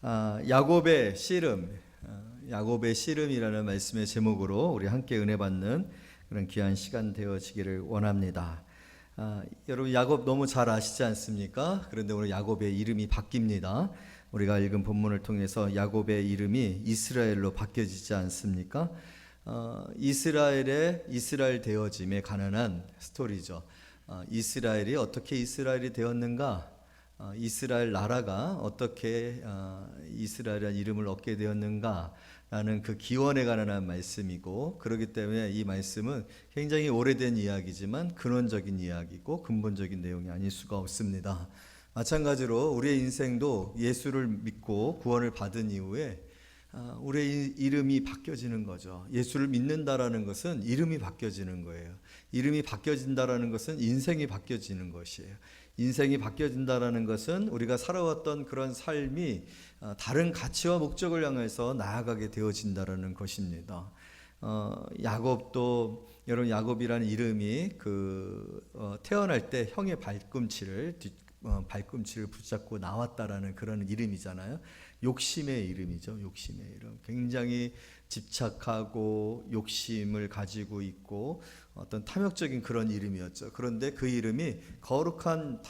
야곱의 씨름, 야곱의 씨름이라는 말씀의 제목으로 우리 함께 은혜 받는 그런 귀한 시간 되어지기를 원합니다. 여러분 야곱 너무 잘 아시지 않습니까? 그런데 오늘 야곱의 이름이 바뀝니다. 우리가 읽은 본문을 통해서 야곱의 이름이 이스라엘로 바뀌어지지 않습니까? 이스라엘 되어짐에 관한 스토리죠. 이스라엘이 어떻게 이스라엘이 되었는가? 이스라엘 나라가 어떻게 이스라엘이라는 이름을 얻게 되었는가라는 그 기원에 관한 말씀이고, 그렇기 때문에 이 말씀은 굉장히 오래된 이야기지만 근원적인 이야기고 근본적인 내용이 아닐 수가 없습니다. 마찬가지로 우리의 인생도 예수를 믿고 구원을 받은 이후에 우리의 이름이 바뀌어지는 거죠. 예수를 믿는다라는 것은 이름이 바뀌어지는 거예요. 이름이 바뀌어진다라는 것은 인생이 바뀌어지는 것이에요. 인생이 바뀌어진다라는 것은 우리가 살아왔던 그런 삶이 다른 가치와 목적을 향해서 나아가게 되어진다라는 것입니다. 야곱도 여러분 야곱이라는 이름이 태어날 때 형의 발꿈치를 붙잡고 나왔다라는 그런 이름이잖아요. 욕심의 이름이죠. 욕심의 이름. 굉장히 집착하고 욕심을 가지고 있고 어떤 탐욕적인 그런 이름이었죠. 그런데 그 이름이 거룩한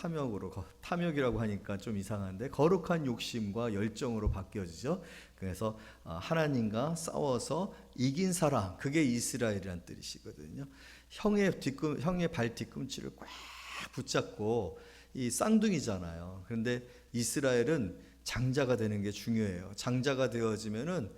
탐욕이라고 하니까 좀 이상한데 거룩한 욕심과 열정으로 바뀌어지죠. 그래서 하나님과 싸워서 이긴 사람, 그게 이스라엘이라는 뜻이거든요. 형의 발 뒤꿈치를 꽉 붙잡고 이 쌍둥이잖아요. 그런데 이스라엘은 장자가 되는 게 중요해요. 장자가 되어지면은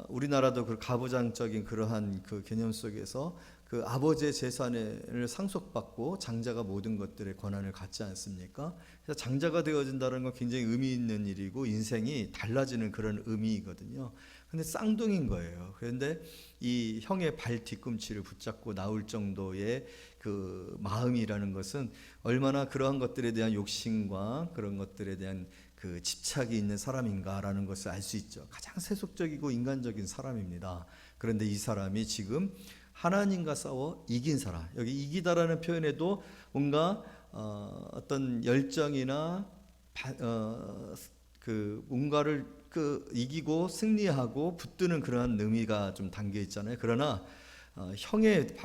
우리나라도 그 가부장적인 그러한 그 개념 속에서 그 아버지의 재산을 상속받고 장자가 모든 것들의 권한을 갖지 않습니까? 그래서 장자가 되어진다는 건 굉장히 의미 있는 일이고 인생이 달라지는 그런 의미이거든요. 근데 쌍둥이인 거예요. 그런데 이 형의 발 뒤꿈치를 붙잡고 나올 정도의 그 마음이라는 것은 얼마나 그러한 것들에 대한 욕심과 그런 것들에 대한 그 집착이 있는 사람인가라는 것을 알 수 있죠. 가장 세속적이고 인간적인 사람입니다. 그런데 이 사람이 지금 하나님과 싸워 이긴 사람. 여기 이기다라는 표현에도 뭔가 어떤 열정이나 뭔가를 이기고 승리하고 붙드는 그러한 의미가 좀 담겨 있잖아요. 그러나 형의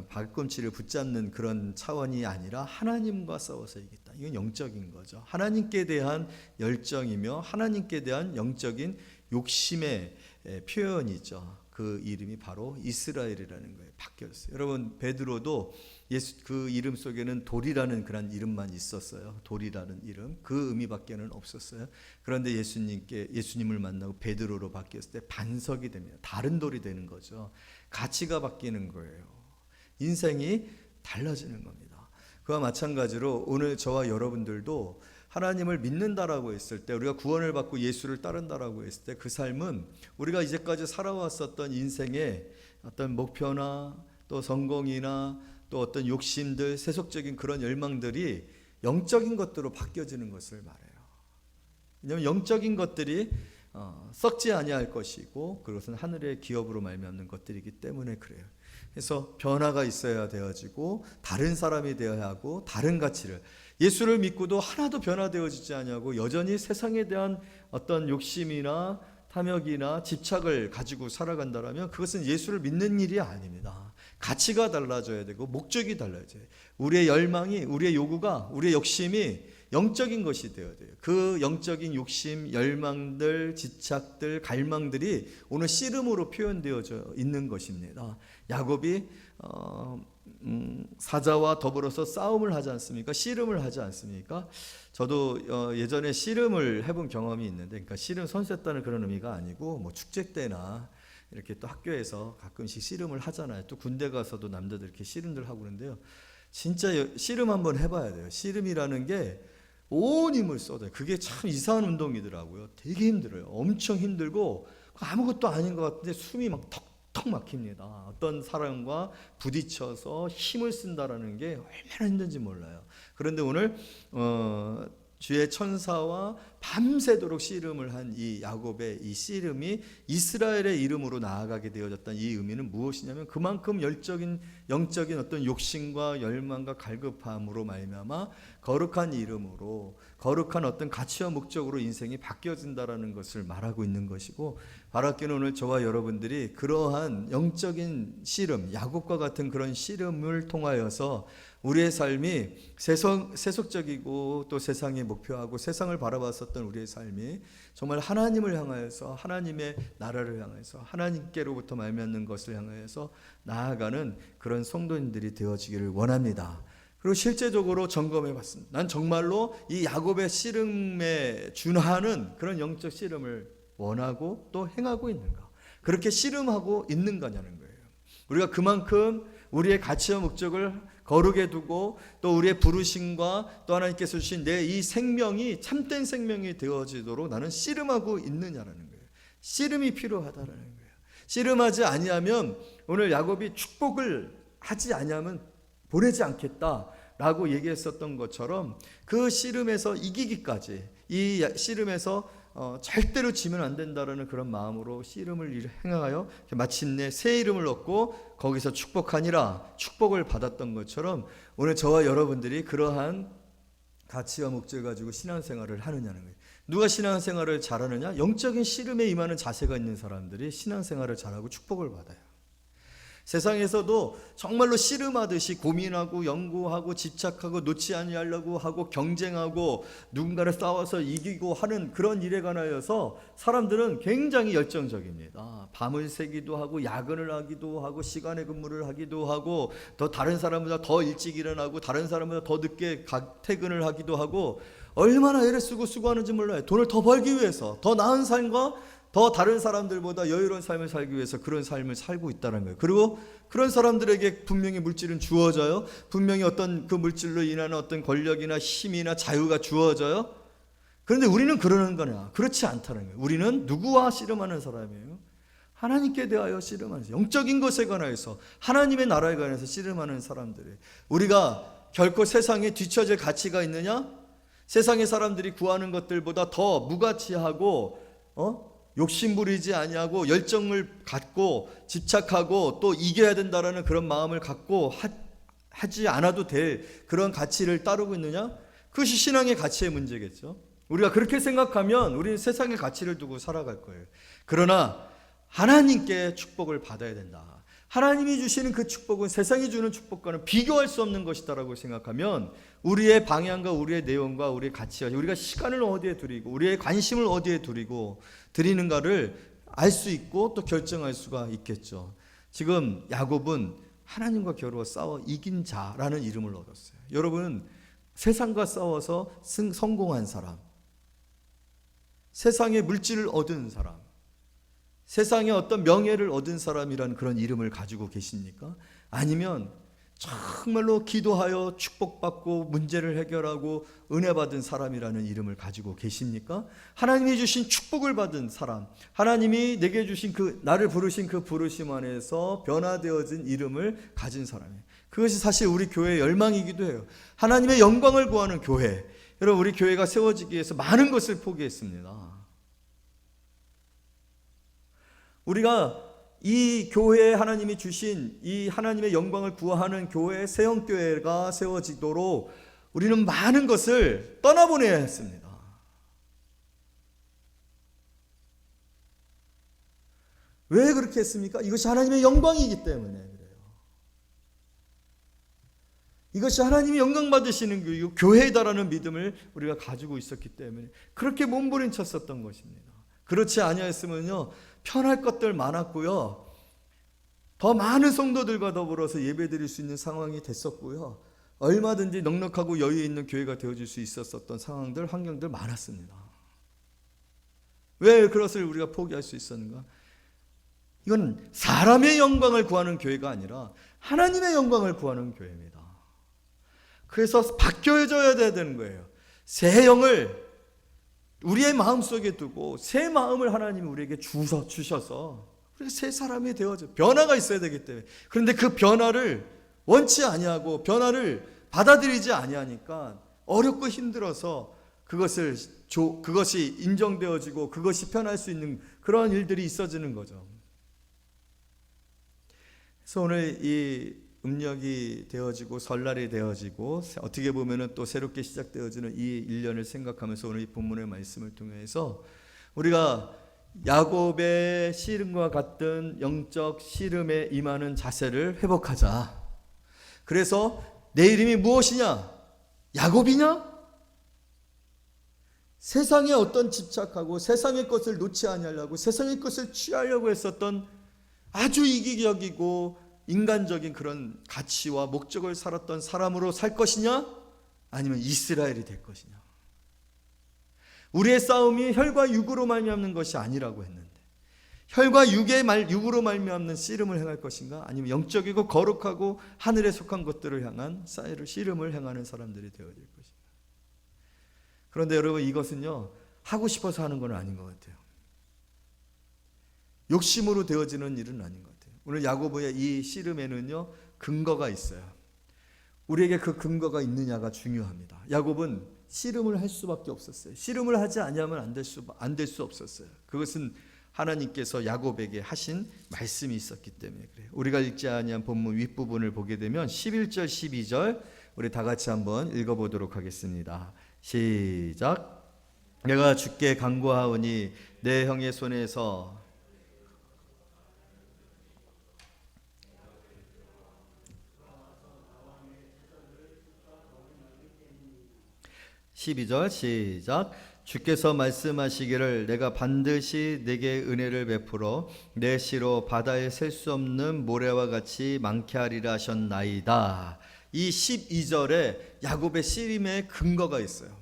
발꿈치를 붙잡는 그런 차원이 아니라 하나님과 싸워서 이겼다. 이건 영적인 거죠. 하나님께 대한 열정이며 하나님께 대한 영적인 욕심의 표현이죠. 그 이름이 바로 이스라엘이라는 거예요. 바뀌었어요. 여러분 베드로도 그 이름 속에는 돌이라는 그런 이름만 있었어요. 돌이라는 이름, 그 의미밖에는 없었어요. 그런데 예수님을 만나고 베드로로 바뀌었을 때 반석이 됩니다. 다른 돌이 되는 거죠. 가치가 바뀌는 거예요. 인생이 달라지는 겁니다. 그와 마찬가지로 오늘 저와 여러분들도 하나님을 믿는다라고 했을 때, 우리가 구원을 받고 예수를 따른다라고 했을 때 그 삶은 우리가 이제까지 살아왔었던 인생의 어떤 목표나 또 성공이나 또 어떤 욕심들, 세속적인 그런 열망들이 영적인 것들로 바뀌어지는 것을 말해요. 왜냐하면 영적인 것들이 썩지 아니할 것이고 그것은 하늘의 기업으로 말미암는 것들이기 때문에 그래요. 그래서 변화가 있어야 되어지고 다른 사람이 되어야 하고 다른 가치를, 예수를 믿고도 하나도 변화되어지지 않냐고 여전히 세상에 대한 어떤 욕심이나 탐욕이나 집착을 가지고 살아간다면 그것은 예수를 믿는 일이 아닙니다. 가치가 달라져야 되고 목적이 달라져야 돼요. 우리의 열망이, 우리의 요구가, 우리의 욕심이 영적인 것이 되어야 돼요. 그 영적인 욕심, 열망들, 집착들, 갈망들이 오늘 씨름으로 표현되어져 있는 것입니다. 야곱이 사자와 더불어서 싸움을 하지 않습니까? 씨름을 하지 않습니까? 저도 예전에 씨름을 해본 경험이 있는데, 그러니까 씨름 선수였다는 그런 의미가 아니고 뭐 축제 때나 이렇게 또 학교에서 가끔씩 씨름을 하잖아요. 또 군대 가서도 남자들 이렇게 씨름들 하고 그러는데요. 진짜 씨름 한번 해봐야 돼요. 씨름이라는 게 온 힘을 쏟아요. 그게 참 이상한 운동이더라고요. 되게 힘들어요. 엄청 힘들고 아무것도 아닌 것 같은데 숨이 막 턱턱 막힙니다. 어떤 사람과 부딪혀서 힘을 쓴다라는 게 얼마나 힘든지 몰라요. 그런데 오늘 주의 천사와 밤새도록 씨름을 한 이 야곱의 이 씨름이 이스라엘의 이름으로 나아가게 되어졌던 이 의미는 무엇이냐면 그만큼 열적인 영적인 어떤 욕심과 열망과 갈급함으로 말미암아 거룩한 이름으로 거룩한 어떤 가치와 목적으로 인생이 바뀌어진다라는 것을 말하고 있는 것이고, 바라기는 오늘 저와 여러분들이 그러한 영적인 씨름, 야곱과 같은 그런 씨름을 통하여서 우리의 삶이 세속적이고 또 세상에 목표하고 세상을 바라봤었던 우리의 삶이 정말 하나님을 향하여서 하나님의 나라를 향해서 하나님께로부터 말미암는 것을 향하여서 나아가는 그런 성도님들이 되어지기를 원합니다. 그리고 실제적으로 점검해 봤습니다. 난 정말로 이 야곱의 씨름에 준하는 그런 영적 씨름을 원하고 또 행하고 있는가? 그렇게 씨름하고 있는 거냐는 거예요. 우리가 그만큼 우리의 가치와 목적을 거룩에 두고 또 우리의 부르심과 또 하나님께서 주신 내 이 생명이 참된 생명이 되어지도록 나는 씨름하고 있느냐라는 거예요. 씨름이 필요하다라는 거예요. 씨름하지 아니하면 오늘 야곱이 축복을 하지 아니하면 보내지 않겠다라고 얘기했었던 것처럼 그 씨름에서 이기기까지, 이 씨름에서 절대로 지면 안 된다라는 그런 마음으로 씨름을 행하여 마침내 새 이름을 얻고 거기서 축복하니라 축복을 받았던 것처럼 오늘 저와 여러분들이 그러한 가치와 목적을 가지고 신앙생활을 하느냐는 거예요. 누가 신앙생활을 잘하느냐? 영적인 씨름에 임하는 자세가 있는 사람들이 신앙생활을 잘하고 축복을 받아요. 세상에서도 정말로 씨름하듯이 고민하고 연구하고 집착하고 놓지 아니하려고 하고 경쟁하고 누군가를 싸워서 이기고 하는 그런 일에 관하여서 사람들은 굉장히 열정적입니다. 밤을 새기도 하고 야근을 하기도 하고 시간에 근무를 하기도 하고 더 다른 사람보다 더 일찍 일어나고 다른 사람보다 더 늦게 퇴근을 하기도 하고 얼마나 애를 쓰고 수고하는지 몰라요. 돈을 더 벌기 위해서 더 나은 삶과 더 다른 사람들보다 여유로운 삶을 살기 위해서 그런 삶을 살고 있다는 거예요. 그리고 그런 사람들에게 분명히 물질은 주어져요. 분명히 어떤 그 물질로 인한 어떤 권력이나 힘이나 자유가 주어져요. 그런데 우리는 그러는 거냐? 그렇지 않다는 거예요. 우리는 누구와 씨름하는 사람이에요? 하나님께 대하여 씨름하는, 영적인 것에 관하여서 하나님의 나라에 관해서 씨름하는 사람들이에요. 우리가 결코 세상에 뒤처질 가치가 있느냐? 세상의 사람들이 구하는 것들보다 더 무가치하고 욕심부리지 아니하고 열정을 갖고 집착하고 또 이겨야 된다라는 그런 마음을 갖고 하지 않아도 될 그런 가치를 따르고 있느냐? 그것이 신앙의 가치의 문제겠죠. 우리가 그렇게 생각하면 우리는 세상의 가치를 두고 살아갈 거예요. 그러나 하나님께 축복을 받아야 된다. 하나님이 주시는 그 축복은 세상이 주는 축복과는 비교할 수 없는 것이다라고 생각하면 우리의 방향과 우리의 내용과 우리의 가치와 우리가 시간을 어디에 두리고 우리의 관심을 어디에 두리고 드리는가를 알 수 있고 또 결정할 수가 있겠죠. 지금 야곱은 하나님과 겨루어 싸워 이긴 자라는 이름을 얻었어요. 여러분, 세상과 싸워서 성공한 사람, 세상의 물질을 얻은 사람, 세상에 어떤 명예를 얻은 사람이라는 그런 이름을 가지고 계십니까? 아니면 정말로 기도하여 축복받고 문제를 해결하고 은혜 받은 사람이라는 이름을 가지고 계십니까? 하나님이 주신 축복을 받은 사람, 하나님이 내게 주신 그 나를 부르신 그 부르심 안에서 변화되어진 이름을 가진 사람이에요. 그것이 사실 우리 교회의 열망이기도 해요. 하나님의 영광을 구하는 교회. 여러분, 우리 교회가 세워지기 위해서 많은 것을 포기했습니다. 우리가 이 교회에 하나님이 주신 이 하나님의 영광을 구하는 교회, 세영교회가 세워지도록 우리는 많은 것을 떠나보내야 했습니다. 왜 그렇게 했습니까? 이것이 하나님의 영광이기 때문에 그래요. 이것이 하나님이 영광 받으시는 교회다라는 믿음을 우리가 가지고 있었기 때문에 그렇게 몸부림쳤었던 것입니다. 그렇지 아니하였으면요, 편할 것들 많았고요, 더 많은 성도들과 더불어서 예배드릴 수 있는 상황이 됐었고요, 얼마든지 넉넉하고 여유 있는 교회가 되어줄 수 있었던 상황들, 환경들 많았습니다. 왜 그것을 우리가 포기할 수 있었는가? 이건 사람의 영광을 구하는 교회가 아니라 하나님의 영광을 구하는 교회입니다. 그래서 바뀌어져야 되는 거예요. 새 영을 우리의 마음속에 두고 새 마음을 하나님이 우리에게 주셔서 우리가 새 사람이 되어져 변화가 있어야 되기 때문에. 그런데 그 변화를 원치 아니하고 변화를 받아들이지 아니하니까 어렵고 힘들어서 그것이 인정되어지고 그것이 편할 수 있는 그런 일들이 있어지는 거죠. 그래서 오늘 이 음력이 되어지고 설날이 되어지고 어떻게 보면은 또 새롭게 시작되어지는 이 1년을 생각하면서 오늘 이 본문의 말씀을 통해서 우리가 야곱의 씨름과 같은 영적 씨름에 임하는 자세를 회복하자. 그래서 내 이름이 무엇이냐? 야곱이냐? 세상에 어떤 집착하고 세상의 것을 놓지 아니하려고 세상의 것을 취하려고 했었던 아주 이기적이고 인간적인 그런 가치와 목적을 살았던 사람으로 살 것이냐? 아니면 이스라엘이 될 것이냐? 우리의 싸움이 혈과 육으로 말미암는 것이 아니라고 했는데 혈과 육으로 말미암는 씨름을 행할 것인가? 아니면 영적이고 거룩하고 하늘에 속한 것들을 향한 씨름을 행하는 사람들이 되어질 것인가? 그런데 여러분, 이것은요 하고 싶어서 하는 건 아닌 것 같아요. 욕심으로 되어지는 일은 아닌 것 같아요. 오늘 야고보의 이 씨름에는요 근거가 있어요. 우리에게 그 근거가 있느냐가 중요합니다. 야곱은 씨름을 할 수밖에 없었어요. 씨름을 하지 아니하면 안 될 수 없었어요. 그것은 하나님께서 야곱에게 하신 말씀이 있었기 때문에 그래요. 우리가 읽지 아니한 본문 윗부분을 보게 되면 11절 12절 우리 다 같이 한번 읽어보도록 하겠습니다. 시작. 내가 주께 간구하오니 내 형의 손에서 12절 시작. 주께서 말씀하시기를 내가 반드시 내게 은혜를 베풀어 내 씨로 바다에 셀 수 없는 모래와 같이 많게 하리라 하셨나이다. 이 12절에 야곱의 씨름의 근거가 있어요.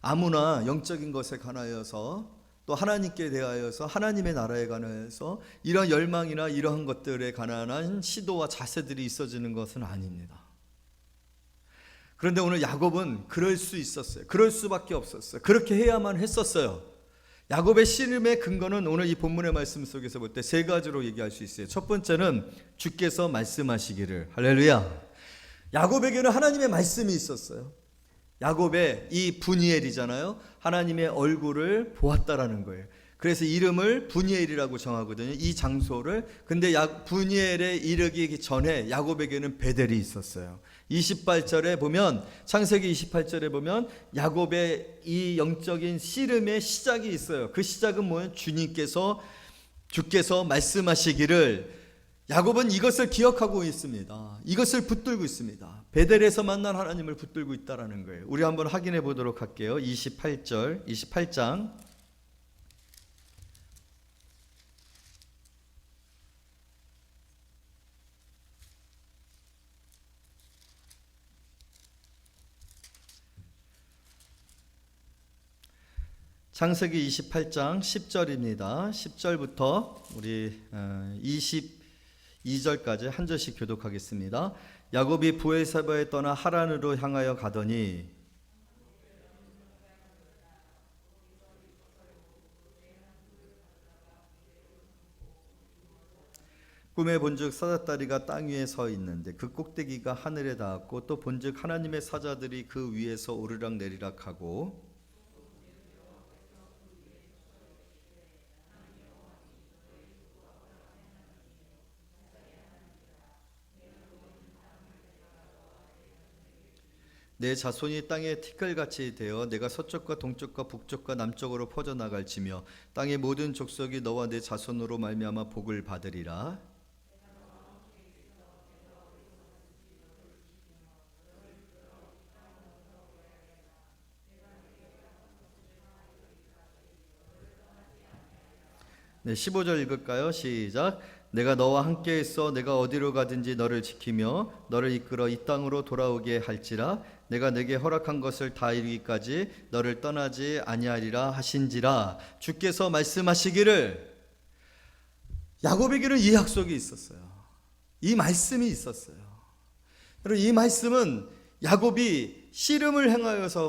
아무나 영적인 것에 관하여서 또 하나님께 대하여서 하나님의 나라에 관하여서 이런 열망이나 이러한 것들에 관한 시도와 자세들이 있어지는 것은 아닙니다. 그런데 오늘 야곱은 그럴 수 있었어요. 그럴 수밖에 없었어요. 그렇게 해야만 했었어요. 야곱의 씨름의 근거는 오늘 이 본문의 말씀 속에서 볼 때 세 가지로 얘기할 수 있어요. 첫 번째는 주께서 말씀하시기를. 할렐루야. 야곱에게는 하나님의 말씀이 있었어요. 야곱의 이 분이엘이잖아요. 하나님의 얼굴을 보았다라는 거예요. 그래서 이름을 분이엘이라고 정하거든요. 이 장소를. 근데 분이엘에 이르기 전에 야곱에게는 베델이 있었어요. 28절에 보면, 창세기 28절에 보면 야곱의 이 영적인 씨름의 시작이 있어요. 그 시작은 뭐예요? 주께서 말씀하시기를. 야곱은 이것을 기억하고 있습니다. 이것을 붙들고 있습니다. 베델에서 만난 하나님을 붙들고 있다라는 거예요. 우리 한번 확인해 보도록 할게요. 28장 창세기 28장 10절입니다. 10절부터 우리 22절까지 한 절씩 교독하겠습니다. 야곱이 브엘세바에 떠나 하란으로 향하여 가더니 꿈에 본즉 사자다리가 땅 위에 서 있는데 그 꼭대기가 하늘에 닿았고 또 본즉 하나님의 사자들이 그 위에서 오르락 내리락 하고 내 자손이 땅에 티끌같이 되어 내가 서쪽과 동쪽과 북쪽과 남쪽으로 퍼져나갈지며 땅의 모든 족속이 너와 내 자손으로 말미암아 복을 받으리라. 네, 15절 읽을까요? 시작. 내가 너와 함께 있어 내가 어디로 가든지 너를 지키며 너를 이끌어 이 땅으로 돌아오게 할지라. 내가 내게 허락한 것을 다 이루기까지 너를 떠나지 아니하리라 하신지라. 주께서 말씀하시기를. 야곱에게는 이 약속이 있었어요. 이 말씀이 있었어요. 여러분, 이 말씀은 야곱이 씨름을 행하여서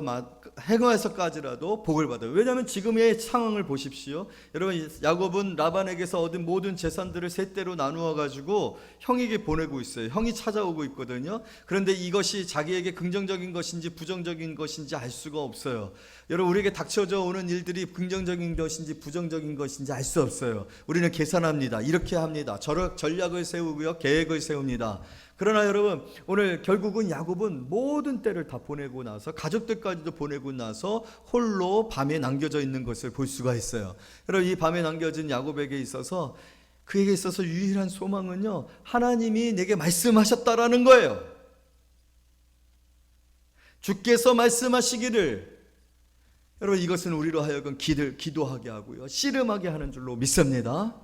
행하여서까지라도 복을 받아요. 왜냐하면 지금의 상황을 보십시오. 여러분, 야곱은 라반에게서 얻은 모든 재산들을 세 대로 나누어 가지고 형에게 보내고 있어요. 형이 찾아오고 있거든요. 그런데 이것이 자기에게 긍정적인 것인지 부정적인 것인지 알 수가 없어요. 여러분, 우리에게 닥쳐져 오는 일들이 긍정적인 것인지 부정적인 것인지 알 수 없어요. 우리는 계산합니다. 이렇게 합니다. 전략을 세우고요, 계획을 세웁니다. 그러나 여러분, 오늘 결국은 야곱은 모든 때를 다 보내고 나서 가족들까지도 보내고 나서 홀로 밤에 남겨져 있는 것을 볼 수가 있어요. 여러분, 이 밤에 남겨진 야곱에게 있어서, 그에게 있어서 유일한 소망은요, 하나님이 내게 말씀하셨다라는 거예요. 주께서 말씀하시기를. 여러분, 이것은 우리로 하여금 기도하게 하고요, 씨름하게 하는 줄로 믿습니다.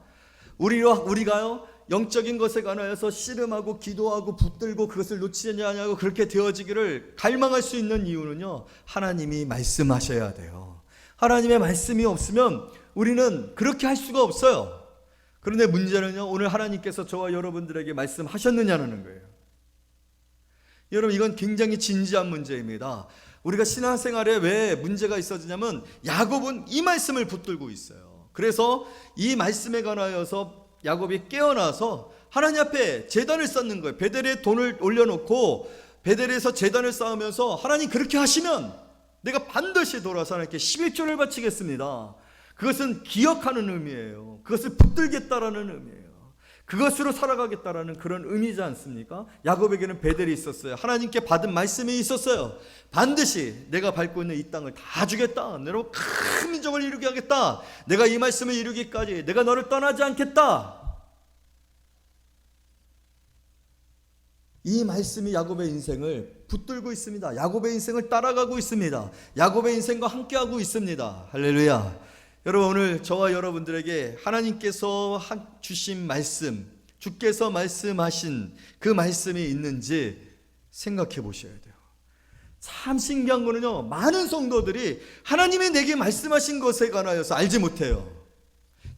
우리가요, 영적인 것에 관하여서 씨름하고 기도하고 붙들고 그것을 놓치지 않냐고 그렇게 되어지기를 갈망할 수 있는 이유는요, 하나님이 말씀하셔야 돼요. 하나님의 말씀이 없으면 우리는 그렇게 할 수가 없어요. 그런데 문제는요, 오늘 하나님께서 저와 여러분들에게 말씀하셨느냐는 거예요. 여러분, 이건 굉장히 진지한 문제입니다. 우리가 신앙생활에 왜 문제가 있어지냐면, 야곱은 이 말씀을 붙들고 있어요. 그래서 이 말씀에 관하여서 야곱이 깨어나서 하나님 앞에 제단을 쌓는 거예요. 베델에 돈을 올려놓고 베델에서 제단을 쌓으면서, 하나님 그렇게 하시면 내가 반드시 돌아서 하나님께 11조를 바치겠습니다. 그것은 기억하는 의미예요. 그것을 붙들겠다라는 의미예요. 그것으로 살아가겠다라는 그런 의미지 않습니까? 야곱에게는 베델이 있었어요. 하나님께 받은 말씀이 있었어요. 반드시 내가 밟고 있는 이 땅을 다 주겠다. 내로 큰 민족을 이루게 하겠다. 내가 이 말씀을 이루기까지 내가 너를 떠나지 않겠다. 이 말씀이 야곱의 인생을 붙들고 있습니다. 야곱의 인생을 따라가고 있습니다. 야곱의 인생과 함께하고 있습니다. 할렐루야. 여러분, 오늘 저와 여러분들에게 하나님께서 주신 말씀, 주께서 말씀하신 그 말씀이 있는지 생각해 보셔야 돼요. 참 신기한 거는요, 많은 성도들이 하나님이 내게 말씀하신 것에 관하여서 알지 못해요.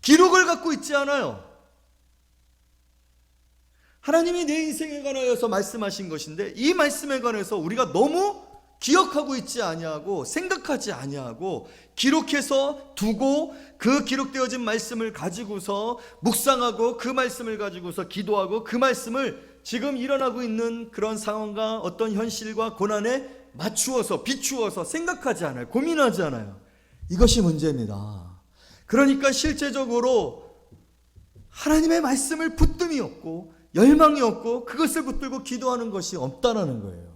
기록을 갖고 있지 않아요. 하나님이 내 인생에 관하여서 말씀하신 것인데, 이 말씀에 관해서 우리가 너무 기억하고 있지 아니하고 생각하지 아니하고 기록해서 두고, 그 기록되어진 말씀을 가지고서 묵상하고 그 말씀을 가지고서 기도하고 그 말씀을 지금 일어나고 있는 그런 상황과 어떤 현실과 고난에 맞추어서 비추어서 생각하지 않아요. 고민하지 않아요. 이것이 문제입니다. 그러니까 실제적으로 하나님의 말씀을 붙듦이 없고 열망이 없고 그것을 붙들고 기도하는 것이 없다라는 거예요.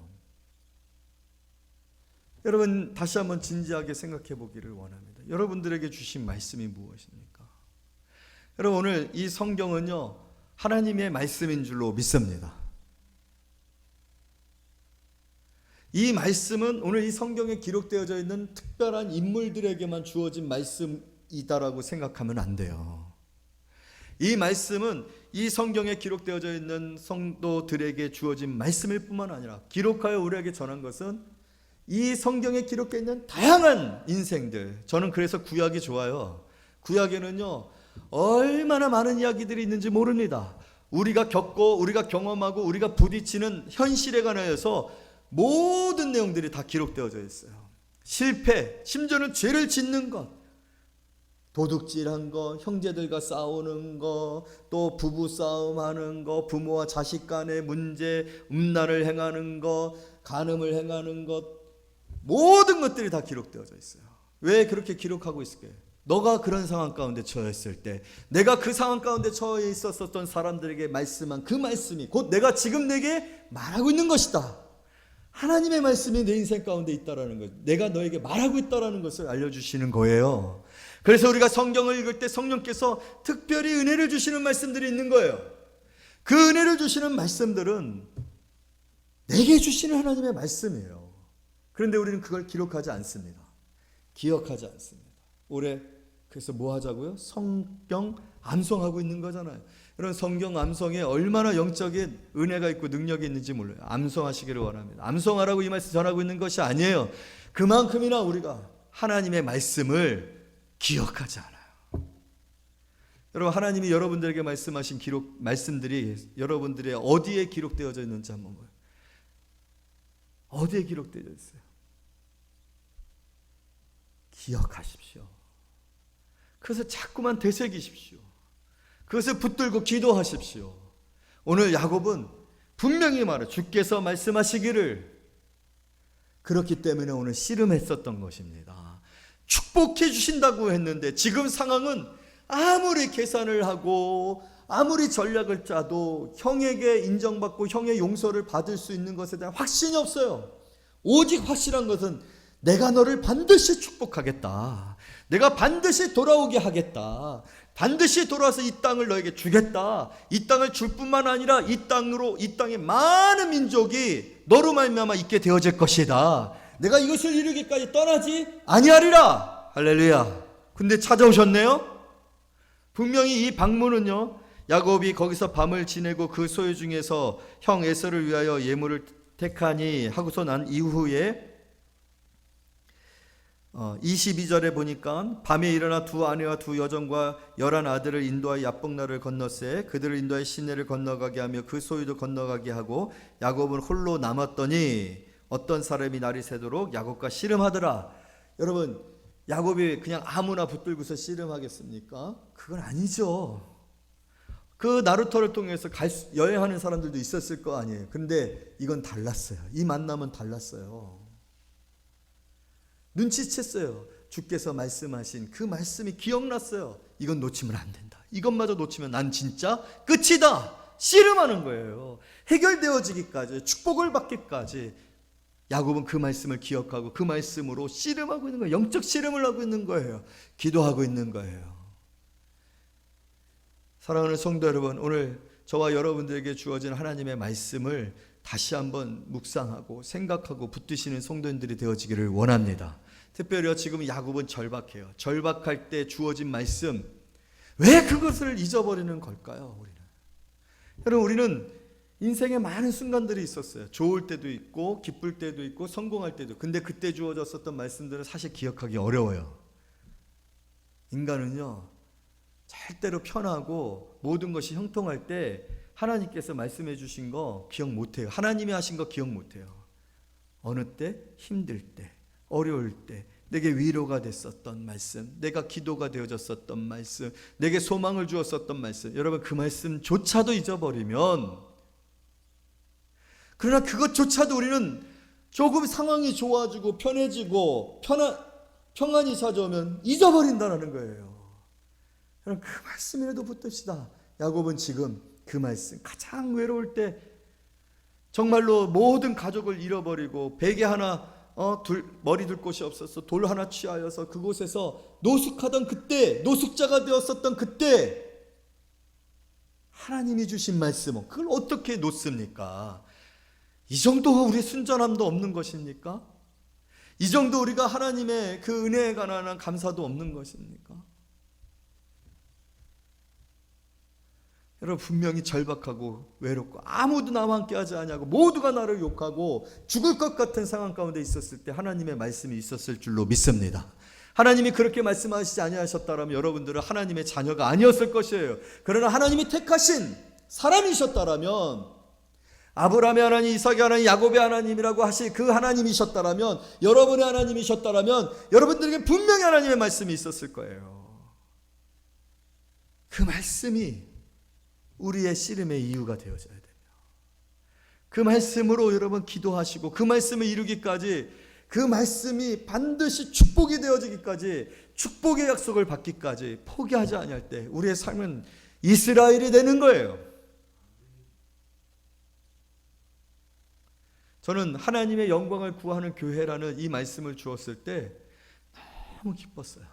여러분, 다시 한번 진지하게 생각해 보기를 원합니다. 여러분들에게 주신 말씀이 무엇입니까? 여러분, 오늘 이 성경은요, 하나님의 말씀인 줄로 믿습니다. 이 말씀은 오늘 이 성경에 기록되어져 있는 특별한 인물들에게만 주어진 말씀이다라고 생각하면 안 돼요. 이 말씀은 이 성경에 기록되어져 있는 성도들에게 주어진 말씀일 뿐만 아니라, 기록하여 우리에게 전한 것은 이 성경에 기록되어 있는 다양한 인생들. 저는 그래서 구약이 좋아요. 구약에는요, 얼마나 많은 이야기들이 있는지 모릅니다. 우리가 겪고 우리가 경험하고 우리가 부딪히는 현실에 관하여서 모든 내용들이 다 기록되어져 있어요. 실패, 심지어는 죄를 짓는 것, 도둑질한 거, 형제들과 싸우는 거, 또 부부 싸움하는 거, 부모와 자식 간의 문제, 음란을 행하는 것, 간음을 행하는 것, 모든 것들이 다 기록되어져 있어요. 왜 그렇게 기록하고 있을까요? 너가 그런 상황 가운데 처했을 때, 내가 그 상황 가운데 처해 있었던 사람들에게 말씀한 그 말씀이 곧 내가 지금 내게 말하고 있는 것이다. 하나님의 말씀이 내 인생 가운데 있다라는 것, 내가 너에게 말하고 있다라는 것을 알려주시는 거예요. 그래서 우리가 성경을 읽을 때 성령께서 특별히 은혜를 주시는 말씀들이 있는 거예요. 그 은혜를 주시는 말씀들은 내게 주시는 하나님의 말씀이에요. 그런데 우리는 그걸 기록하지 않습니다. 기억하지 않습니다. 올해 그래서 뭐 하자고요? 성경 암송하고 있는 거잖아요. 이런 성경 암송에 얼마나 영적인 은혜가 있고 능력이 있는지 몰라요. 암송하시기를 원합니다. 암송하라고 이 말씀 전하고 있는 것이 아니에요. 그만큼이나 우리가 하나님의 말씀을 기억하지 않아요. 여러분, 하나님이 여러분들에게 말씀하신 말씀들이 여러분들의 어디에 기록되어져 있는지 한번 봐요. 어디에 기록되어 있어요? 기억하십시오. 그것을 자꾸만 되새기십시오. 그것을 붙들고 기도하십시오. 오늘 야곱은 분명히 말해 주께서 말씀하시기를, 그렇기 때문에 오늘 씨름했었던 것입니다. 축복해 주신다고 했는데 지금 상황은 아무리 계산을 하고 아무리 전략을 짜도 형에게 인정받고 형의 용서를 받을 수 있는 것에 대한 확신이 없어요. 오직 확실한 것은 내가 너를 반드시 축복하겠다. 내가 반드시 돌아오게 하겠다. 반드시 돌아와서 이 땅을 너에게 주겠다. 이 땅을 줄 뿐만 아니라 이 땅의 많은 민족이 너로 말미암아 있게 되어질 것이다. 내가 이것을 이루기까지 떠나지 아니하리라. 할렐루야. 근데 찾아오셨네요. 분명히 이 방문은요, 야곱이 거기서 밤을 지내고 그 소유 중에서 형 에서를 위하여 예물을 택하니 하고서 난 이후에 22절에 보니까 밤에 일어나 두 아내와 두 여종과 11 아들을 인도하여 야복나를 건너세 그들을 인도하여 시내를 건너가게 하며 그 소유도 건너가게 하고 야곱은 홀로 남았더니 어떤 사람이 날이 새도록 야곱과 씨름하더라. 여러분, 야곱이 그냥 아무나 붙들고서 씨름하겠습니까? 그건 아니죠. 그 나루터를 통해서 여행하는 사람들도 있었을 거 아니에요. 근데 이건 달랐어요. 이 만남은 달랐어요. 눈치챘어요. 주께서 말씀하신 그 말씀이 기억났어요. 이건 놓치면 안 된다. 이것마저 놓치면 난 진짜 끝이다. 씨름하는 거예요. 해결되어지기까지, 축복을 받기까지 야곱은 그 말씀을 기억하고 그 말씀으로 씨름하고 있는 거예요. 영적 씨름을 하고 있는 거예요. 기도하고 있는 거예요. 사랑하는 성도 여러분, 오늘 저와 여러분들에게 주어진 하나님의 말씀을 다시 한번 묵상하고 생각하고 붙드시는 성도님들이 되어지기를 원합니다. 특별히 지금 야곱은 절박해요. 절박할 때 주어진 말씀, 왜 그것을 잊어버리는 걸까요? 여러분, 우리는 인생에 많은 순간들이 있었어요. 좋을 때도 있고 기쁠 때도 있고 성공할 때도. 근데 그때 주어졌었던 말씀들은 사실 기억하기 어려워요. 인간은요, 절대로 편하고 모든 것이 형통할 때 하나님께서 말씀해 주신 거 기억 못해요. 하나님이 하신 거 기억 못해요. 어느 때? 힘들 때, 어려울 때, 내게 위로가 됐었던 말씀, 내가 기도가 되어졌었던 말씀, 내게 소망을 주었었던 말씀, 여러분 그 말씀조차도 잊어버리면, 그러나 그것조차도 우리는 조금 상황이 좋아지고 편해지고 평안이 찾아오면 잊어버린다는 거예요. 여러분 그 말씀이라도 붙듭시다. 야곱은 지금 그 말씀, 가장 외로울 때 정말로 모든 가족을 잃어버리고 베개 하나 머리 둘 곳이 없어서 돌 하나 취하여서 그곳에서 노숙하던 그때, 노숙자가 되었었던 그때 하나님이 주신 말씀은 그걸 어떻게 놓습니까? 이 정도 우리 순전함도 없는 것입니까? 이 정도 우리가 하나님의 그 은혜에 관한 감사도 없는 것입니까? 여러분 분명히 절박하고 외롭고 아무도 나와 함께 하지 않냐고 모두가 나를 욕하고 죽을 것 같은 상황 가운데 있었을 때 하나님의 말씀이 있었을 줄로 믿습니다. 하나님이 그렇게 말씀하시지 아니하셨다면 여러분들은 하나님의 자녀가 아니었을 것이에요. 그러나 하나님이 택하신 사람이셨다면, 아브라함의 하나님, 이삭의 하나님, 야곱의 하나님이라고 하실 그 하나님이셨다면, 여러분의 하나님이셨다면 여러분들에게 분명히 하나님의 말씀이 있었을 거예요. 그 말씀이 우리의 씨름의 이유가 되어져야 돼요. 그 말씀으로 여러분 기도하시고 그 말씀을 이루기까지, 그 말씀이 반드시 축복이 되어지기까지, 축복의 약속을 받기까지 포기하지 아니할 때 우리의 삶은 이스라엘이 되는 거예요. 저는 하나님의 영광을 구하는 교회라는 이 말씀을 주었을 때 너무 기뻤어요.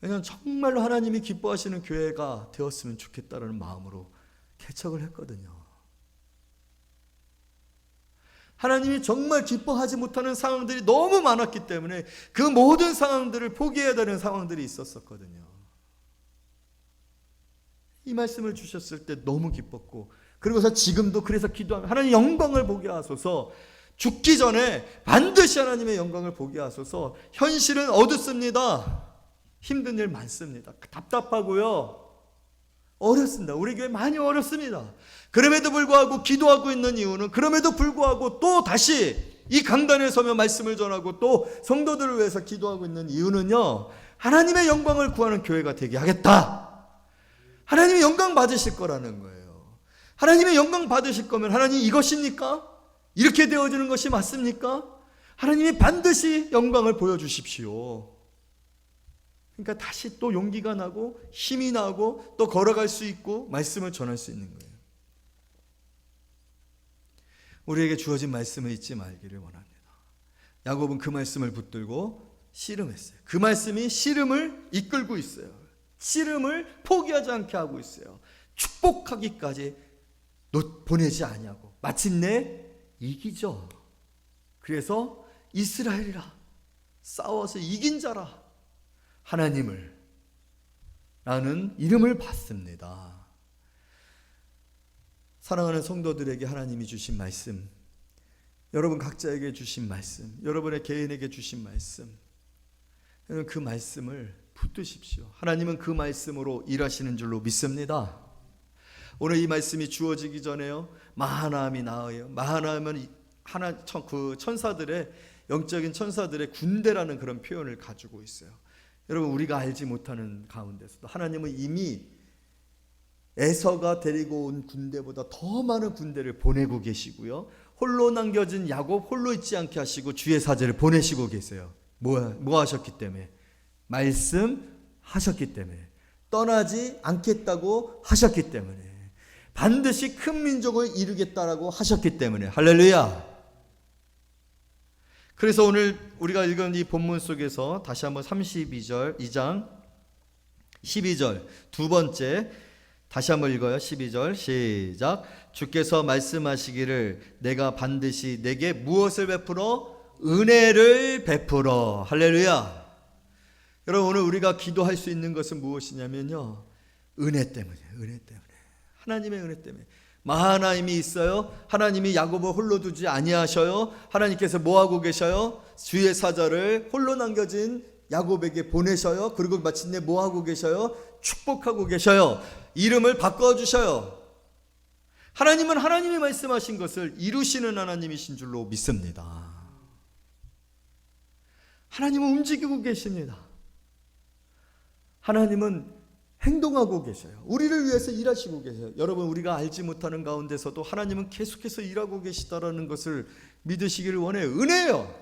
왜냐하면 정말로 하나님이 기뻐하시는 교회가 되었으면 좋겠다는 마음으로 개척을 했거든요. 하나님이 정말 기뻐하지 못하는 상황들이 너무 많았기 때문에 그 모든 상황들을 포기해야 되는 상황들이 있었거든요. 이 말씀을 주셨을 때 너무 기뻤고, 그리고서 지금도 그래서 기도하면 하나님 영광을 보게 하소서, 죽기 전에 반드시 하나님의 영광을 보게 하소서. 현실은 어둡습니다. 힘든 일 많습니다. 답답하고요, 어렵습니다. 우리 교회 많이 어렵습니다. 그럼에도 불구하고 기도하고 있는 이유는, 그럼에도 불구하고 또 다시 이 강단에 서며 말씀을 전하고 또 성도들을 위해서 기도하고 있는 이유는요, 하나님의 영광을 구하는 교회가 되게 하겠다. 하나님의 영광 받으실 거라는 거예요. 하나님의 영광 받으실 거면 하나님 이것입니까? 이렇게 되어지는 것이 맞습니까? 하나님이 반드시 영광을 보여주십시오. 그러니까 다시 또 용기가 나고 힘이 나고 또 걸어갈 수 있고 말씀을 전할 수 있는 거예요. 우리에게 주어진 말씀을 잊지 말기를 원합니다. 야곱은 그 말씀을 붙들고 씨름했어요. 그 말씀이 씨름을 이끌고 있어요. 씨름을 포기하지 않게 하고 있어요. 축복하기까지 보내지 아니하고 마침내 이기죠. 그래서 이스라엘이라, 싸워서 이긴 자라, 하나님을 라는 이름을 받습니다. 사랑하는 성도들에게 하나님이 주신 말씀, 여러분 각자에게 주신 말씀, 여러분의 개인에게 주신 말씀, 여러분 그 말씀을 붙드십시오. 하나님은 그 말씀으로 일하시는 줄로 믿습니다. 오늘 이 말씀이 주어지기 전에요, 마하나임이 나와요. 마하나임은 그 천사들의, 영적인 천사들의 군대라는 그런 표현을 가지고 있어요. 여러분 우리가 알지 못하는 가운데서도 하나님은 이미 에서가 데리고 온 군대보다 더 많은 군대를 보내고 계시고요, 홀로 남겨진 야곱 홀로 있지 않게 하시고 주의 사제를 보내시고 계세요. 뭐 하셨기 때문에? 말씀하셨기 때문에, 떠나지 않겠다고 하셨기 때문에, 반드시 큰 민족을 이루겠다라고 하셨기 때문에. 할렐루야. 그래서 오늘 우리가 읽은 이 본문 속에서 다시 한번 32절, 2장 12절 두 번째 다시 한번 읽어요. 12절 시작. 주께서 말씀하시기를 내가 반드시 내게 무엇을 베풀어? 은혜를 베풀어. 할렐루야. 여러분 오늘 우리가 기도할 수 있는 것은 무엇이냐면요, 은혜 때문이에요. 은혜 때문에, 하나님의 은혜 때문에. 마하나임이 있어요. 하나님이 야곱을 홀로 두지 아니하셔요. 하나님께서 뭐하고 계셔요? 주의 사자를 홀로 남겨진 야곱에게 보내셔요. 그리고 마침내 뭐하고 계셔요? 축복하고 계셔요. 이름을 바꿔주셔요. 하나님은 하나님이 말씀하신 것을 이루시는 하나님이신 줄로 믿습니다. 하나님은 움직이고 계십니다. 하나님은 행동하고 계셔요. 우리를 위해서 일하시고 계세요. 여러분 우리가 알지 못하는 가운데서도 하나님은 계속해서 일하고 계시다라는 것을 믿으시기를 원해요. 은혜예요.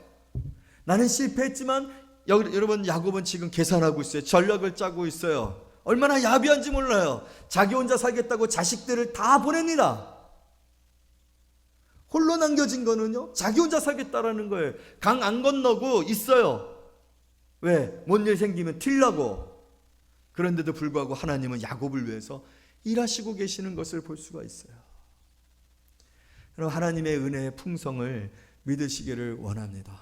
나는 실패했지만 여러분 야곱은 지금 계산하고 있어요. 전략을 짜고 있어요. 얼마나 야비한지 몰라요. 자기 혼자 살겠다고 자식들을 다 보냅니다. 홀로 남겨진 거는요, 자기 혼자 살겠다라는 거예요. 강 안 건너고 있어요. 왜? 뭔 일 생기면 튀려고. 그런데도 불구하고 하나님은 야곱을 위해서 일하시고 계시는 것을 볼 수가 있어요. 여러분 하나님의 은혜의 풍성을 믿으시기를 원합니다.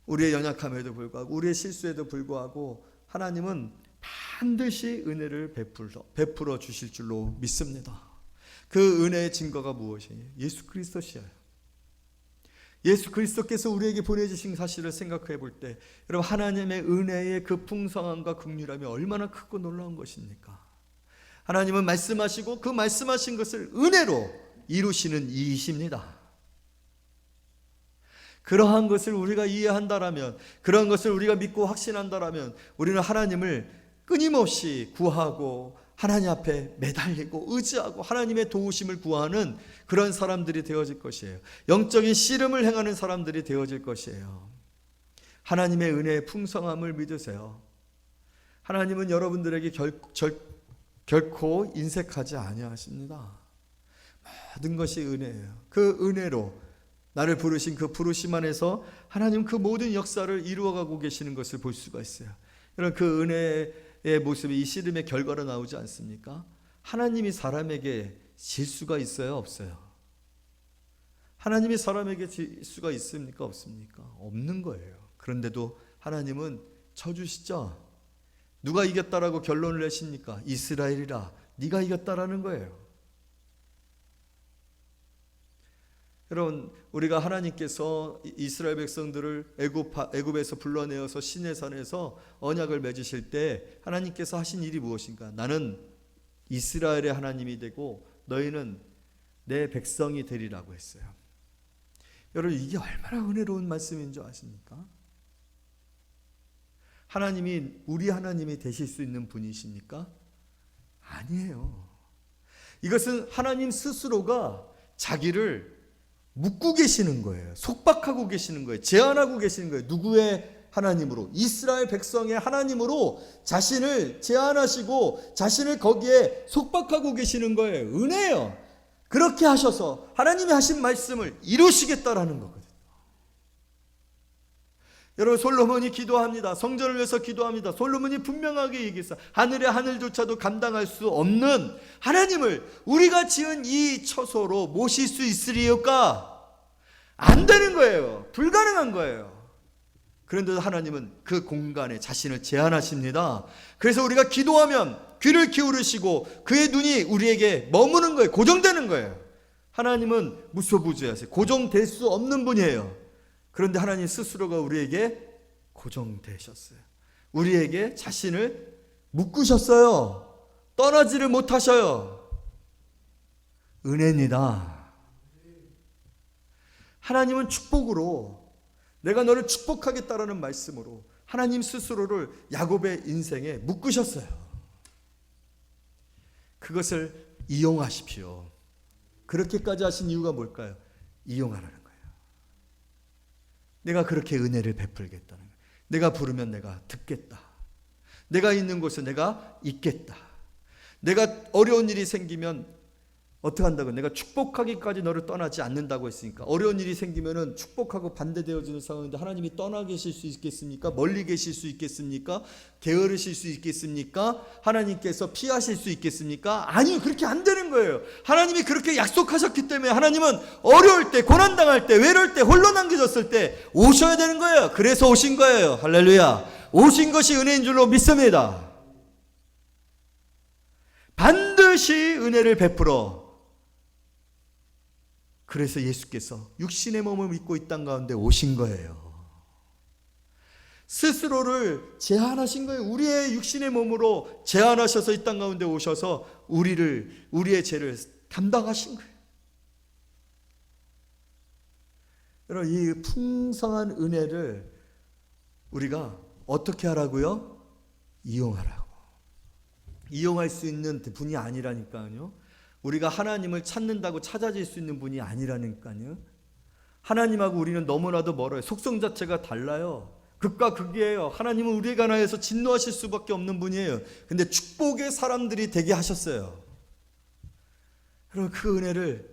우리의 연약함에도 불구하고, 우리의 실수에도 불구하고 하나님은 반드시 은혜를 베풀어 주실 줄로 믿습니다. 그 은혜의 증거가 무엇이에요? 예수 그리스도시에요. 예수 그리스도께서 우리에게 보내주신 사실을 생각해 볼 때, 여러분 하나님의 은혜의 그 풍성함과 긍휼함이 얼마나 크고 놀라운 것입니까? 하나님은 말씀하시고 그 말씀하신 것을 은혜로 이루시는 이이십니다. 그러한 것을 우리가 이해한다라면, 그러한 것을 우리가 믿고 확신한다라면, 우리는 하나님을 끊임없이 구하고 하나님 앞에 매달리고 의지하고 하나님의 도우심을 구하는 그런 사람들이 되어질 것이에요. 영적인 씨름을 행하는 사람들이 되어질 것이에요. 하나님의 은혜의 풍성함을 믿으세요. 하나님은 여러분들에게 결코 인색하지 아니하십니다. 모든 것이 은혜예요. 그 은혜로 나를 부르신 그 부르심 안에서 하나님 그 모든 역사를 이루어가고 계시는 것을 볼 수가 있어요. 여러분 그 은혜의 모습이 이 씨름의 결과로 나오지 않습니까? 하나님이 사람에게 질 수가 있어요? 없어요? 하나님이 사람에게 질 수가 있습니까? 없습니까? 없는 거예요. 그런데도 하나님은 쳐주시죠. 누가 이겼다라고 결론을 내십니까? 이스라엘이라 네가 이겼다라는 거예요. 여러분 우리가 하나님께서 이스라엘 백성들을 애굽에서 불러내어서 시내산에서 언약을 맺으실 때 하나님께서 하신 일이 무엇인가? 나는 이스라엘의 하나님이 되고 너희는 내 백성이 되리라고 했어요. 여러분, 이게 얼마나 은혜로운 말씀인 줄 아십니까? 하나님이 우리 하나님이 되실 수 있는 분이십니까? 아니에요. 이것은 하나님 스스로가 자기를 묻고 계시는 거예요. 속박하고 계시는 거예요. 제한하고 계시는 거예요. 누구의 하나님으로? 이스라엘 백성의 하나님으로 자신을 제한하시고 자신을 거기에 속박하고 계시는 거예요. 은혜예요. 그렇게 하셔서 하나님이 하신 말씀을 이루시겠다라는 거거든요. 여러분, 솔로몬이 기도합니다. 성전을 위해서 기도합니다. 솔로몬이 분명하게 얘기했어요. 하늘의 하늘조차도 감당할 수 없는 하나님을 우리가 지은 이 처소로 모실 수 있으리요까? 안 되는 거예요. 불가능한 거예요. 그런데도 하나님은 그 공간에 자신을 제한하십니다. 그래서 우리가 기도하면 귀를 기울이시고 그의 눈이 우리에게 머무는 거예요. 고정되는 거예요. 하나님은 무소부지하세요. 고정될 수 없는 분이에요. 그런데 하나님 스스로가 우리에게 고정되셨어요. 우리에게 자신을 묶으셨어요. 떠나지를 못하셔요. 은혜입니다. 하나님은 축복으로, 내가 너를 축복하겠다라는 말씀으로 하나님 스스로를 야곱의 인생에 묶으셨어요. 그것을 이용하십시오. 그렇게까지 하신 이유가 뭘까요? 이용하라는 거예요. 내가 그렇게 은혜를 베풀겠다는 거예요. 내가 부르면 내가 듣겠다. 내가 있는 곳에 내가 있겠다. 내가 어려운 일이 생기면 어떻게 한다고? 내가 축복하기까지 너를 떠나지 않는다고 했으니까. 어려운 일이 생기면은 축복하고 반대되어지는 상황인데 하나님이 떠나 계실 수 있겠습니까? 멀리 계실 수 있겠습니까? 게으르실 수 있겠습니까? 하나님께서 피하실 수 있겠습니까? 아니요, 그렇게 안 되는 거예요. 하나님이 그렇게 약속하셨기 때문에 하나님은 어려울 때, 고난당할 때, 외로울 때, 홀로 남겨졌을 때 오셔야 되는 거예요. 그래서 오신 거예요. 할렐루야. 오신 것이 은혜인 줄로 믿습니다. 반드시 은혜를 베풀어. 그래서 예수께서 육신의 몸을 입고 이 땅 가운데 오신 거예요. 스스로를 제한하신 거예요. 우리의 육신의 몸으로 제한하셔서 이 땅 가운데 오셔서 우리의 죄를 담당하신 거예요. 여러분, 이 풍성한 은혜를 우리가 어떻게 하라고요? 이용하라고. 이용할 수 있는 분이 아니라니까요. 우리가 하나님을 찾는다고 찾아질 수 있는 분이 아니라니까요. 하나님하고 우리는 너무나도 멀어요. 속성 자체가 달라요. 극과 극이에요. 하나님은 우리에 관하여서 진노하실 수밖에 없는 분이에요. 근데 축복의 사람들이 되게 하셨어요. 그럼 그 은혜를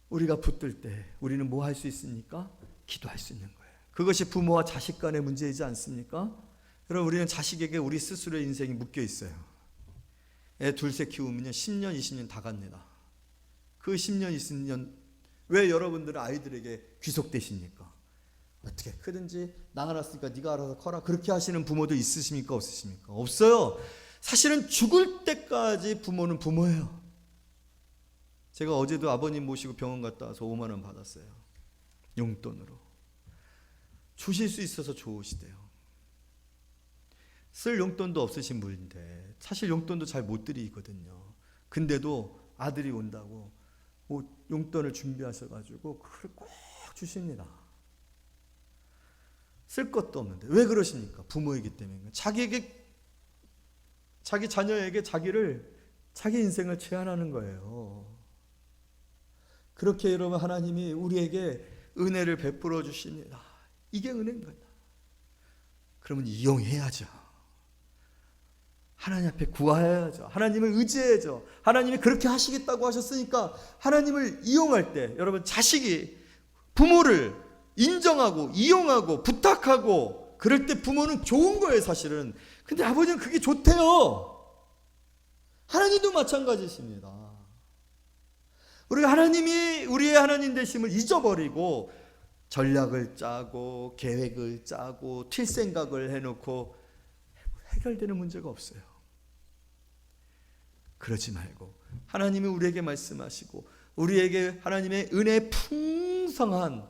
우리가 붙들 때 우리는 뭐 할 수 있습니까? 기도할 수 있는 거예요. 그것이 부모와 자식 간의 문제이지 않습니까? 여러분, 우리는 자식에게 우리 스스로의 인생이 묶여 있어요. 애 둘셋 키우면 10년, 20년 다 갑니다. 그 10년, 20년 왜 여러분들은 아이들에게 귀속되십니까? 어떻게 크든지 낳아놨으니까 네가 알아서 커라, 그렇게 하시는 부모도 있으십니까? 없으십니까? 없어요. 사실은 죽을 때까지 부모는 부모예요. 제가 어제도 아버님 모시고 병원 갔다 와서 5만 원 받았어요. 용돈으로. 주실 수 있어서 좋으시대요. 쓸 용돈도 없으신 분인데 사실 용돈도 잘 못 드리거든요. 근데도 아들이 온다고 용돈을 준비하셔가지고 그걸 꼭 주십니다. 쓸 것도 없는데. 왜 그러십니까? 부모이기 때문에. 자기 자녀에게 자기 인생을 제한하는 거예요. 그렇게 여러분, 하나님이 우리에게 은혜를 베풀어 주십니다. 이게 은혜인 거다. 그러면 이용해야죠. 하나님 앞에 구해야죠. 하나님을 의지해야죠. 하나님이 그렇게 하시겠다고 하셨으니까 하나님을 이용할 때 여러분, 자식이 부모를 인정하고 이용하고 부탁하고 그럴 때 부모는 좋은 거예요, 사실은. 근데 아버지는 그게 좋대요. 하나님도 마찬가지십니다. 우리가 하나님이 우리의 하나님 되심을 잊어버리고 전략을 짜고 계획을 짜고 튈 생각을 해놓고 해결되는 문제가 없어요. 그러지 말고 하나님이 우리에게 말씀하시고 우리에게 하나님의 은혜의 풍성한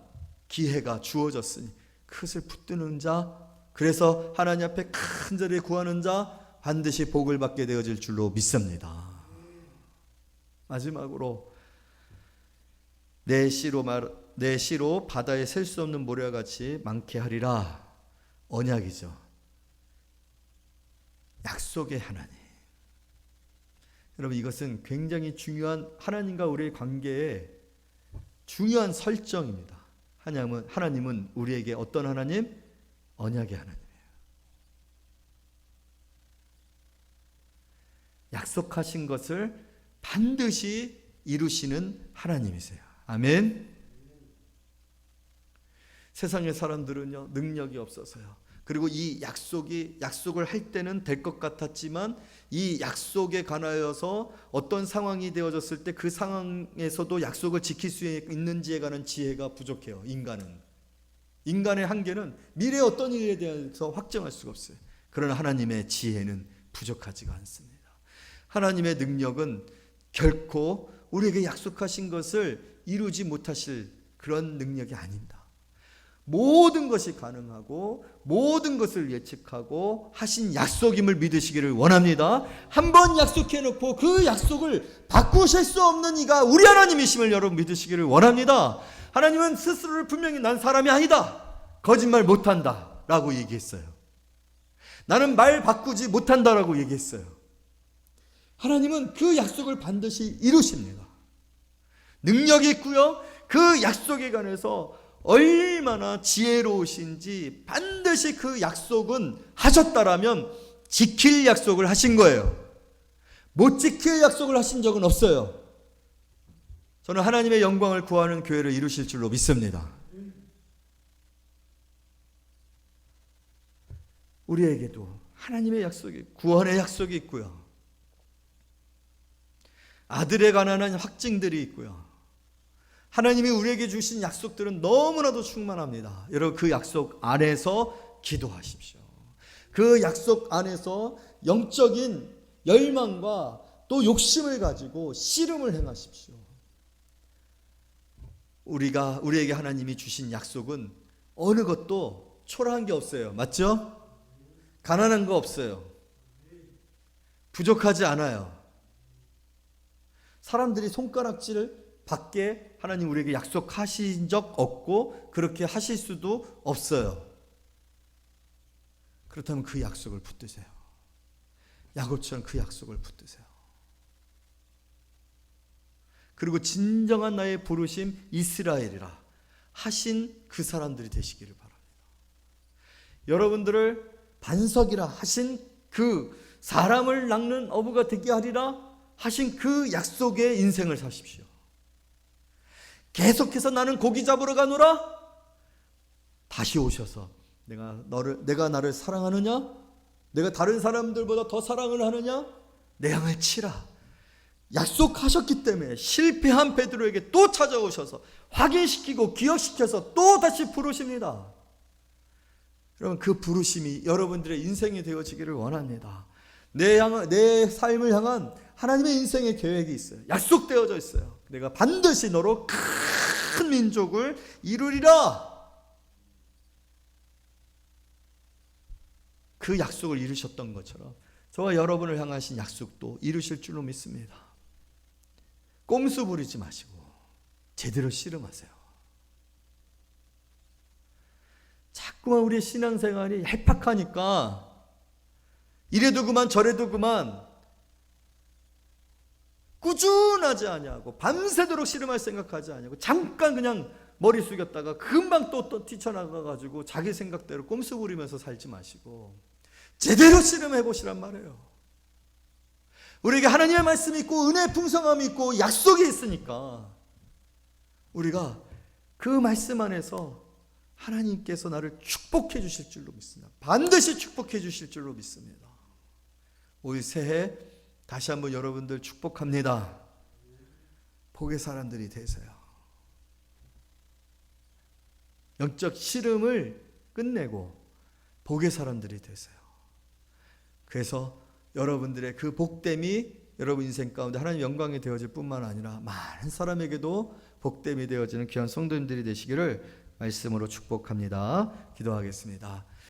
기회가 주어졌으니 그것을 붙드는 자, 그래서 하나님 앞에 간절히 구하는 자 반드시 복을 받게 되어질 줄로 믿습니다. 마지막으로 내 씨로 내 씨로 바다에 셀 수 없는 모래와 같이 많게 하리라. 언약이죠. 약속의 하나님. 여러분, 이것은 굉장히 중요한 하나님과 우리의 관계에 중요한 설정입니다. 하나님은 우리에게 어떤 하나님? 언약의 하나님이에요. 약속하신 것을 반드시 이루시는 하나님이세요. 아멘. 세상의 사람들은요, 능력이 없어서요. 그리고 이 약속을 할 때는 될 것 같았지만 이 약속에 관하여서 어떤 상황이 되어졌을 때 그 상황에서도 약속을 지킬 수 있는지에 관한 지혜가 부족해요. 인간의 한계는 미래의 어떤 일에 대해서 확정할 수가 없어요. 그러나 하나님의 지혜는 부족하지가 않습니다. 하나님의 능력은 결코 우리에게 약속하신 것을 이루지 못하실 그런 능력이 아닙니다. 모든 것이 가능하고 모든 것을 예측하고 하신 약속임을 믿으시기를 원합니다. 한번 약속해 놓고 그 약속을 바꾸실 수 없는 이가 우리 하나님이심을 여러분 믿으시기를 원합니다. 하나님은 스스로를 분명히 난 사람이 아니다, 거짓말 못한다 라고 얘기했어요. 나는 말 바꾸지 못한다라고 얘기했어요. 하나님은 그 약속을 반드시 이루십니다. 능력이 있고요, 그 약속에 관해서 얼마나 지혜로우신지 반드시 그 약속은 하셨다라면 지킬 약속을 하신 거예요. 못 지킬 약속을 하신 적은 없어요. 저는 하나님의 영광을 구하는 교회를 이루실 줄로 믿습니다. 우리에게도 하나님의 약속이, 구원의 약속이 있고요, 아들에 관한 확증들이 있고요, 하나님이 우리에게 주신 약속들은 너무나도 충만합니다. 여러분, 그 약속 안에서 기도하십시오. 그 약속 안에서 영적인 열망과 또 욕심을 가지고 씨름을 행하십시오. 우리에게 하나님이 주신 약속은 어느 것도 초라한 게 없어요. 맞죠? 가난한 거 없어요. 부족하지 않아요. 사람들이 손가락질을 밖에 하나님 우리에게 약속하신 적 없고 그렇게 하실 수도 없어요. 그렇다면 그 약속을 붙드세요. 야곱처럼 그 약속을 붙드세요. 그리고 진정한 나의 부르심 이스라엘이라 하신 그 사람들이 되시기를 바랍니다. 여러분들을 반석이라 하신 그 사람을 낚는 어부가 되게 하리라 하신 그 약속의 인생을 사십시오. 계속해서 나는 고기 잡으러 가노라, 다시 오셔서 내가 나를 사랑하느냐? 내가 다른 사람들보다 더 사랑을 하느냐? 내 양을 치라. 약속하셨기 때문에 실패한 베드로에게 또 찾아오셔서 확인시키고 기억시켜서 또 다시 부르십니다. 여러분, 그 부르심이 여러분들의 인생이 되어지기를 원합니다. 내 삶을 향한 하나님의 인생의 계획이 있어요. 약속되어져 있어요. 내가 반드시 너로 큰 민족을 이루리라. 그 약속을 이루셨던 것처럼 저와 여러분을 향하신 약속도 이루실 줄로 믿습니다. 꼼수 부리지 마시고 제대로 씨름하세요. 자꾸만 우리의 신앙생활이 얄팍하니까 이래도 그만 저래도 그만 꾸준하지 아니하고 밤새도록 씨름할 생각하지 아니하고 잠깐 그냥 머리 숙였다가 금방 또 뛰쳐나가가지고 자기 생각대로 꼼수 부리면서 살지 마시고 제대로 씨름해 보시란 말이에요. 우리에게 하나님의 말씀이 있고 은혜의 풍성함이 있고 약속이 있으니까 우리가 그 말씀 안에서 하나님께서 나를 축복해 주실 줄로 믿습니다. 반드시 축복해 주실 줄로 믿습니다. 올 새해 다시 한번 여러분들 축복합니다. 복의 사람들이 되세요. 영적 씨름을 끝내고 복의 사람들이 되세요. 그래서 여러분들의 그 복됨이 여러분 인생 가운데 하나님 영광이 되어질 뿐만 아니라 많은 사람에게도 복됨이 되어지는 귀한 성도님들이 되시기를 말씀으로 축복합니다. 기도하겠습니다.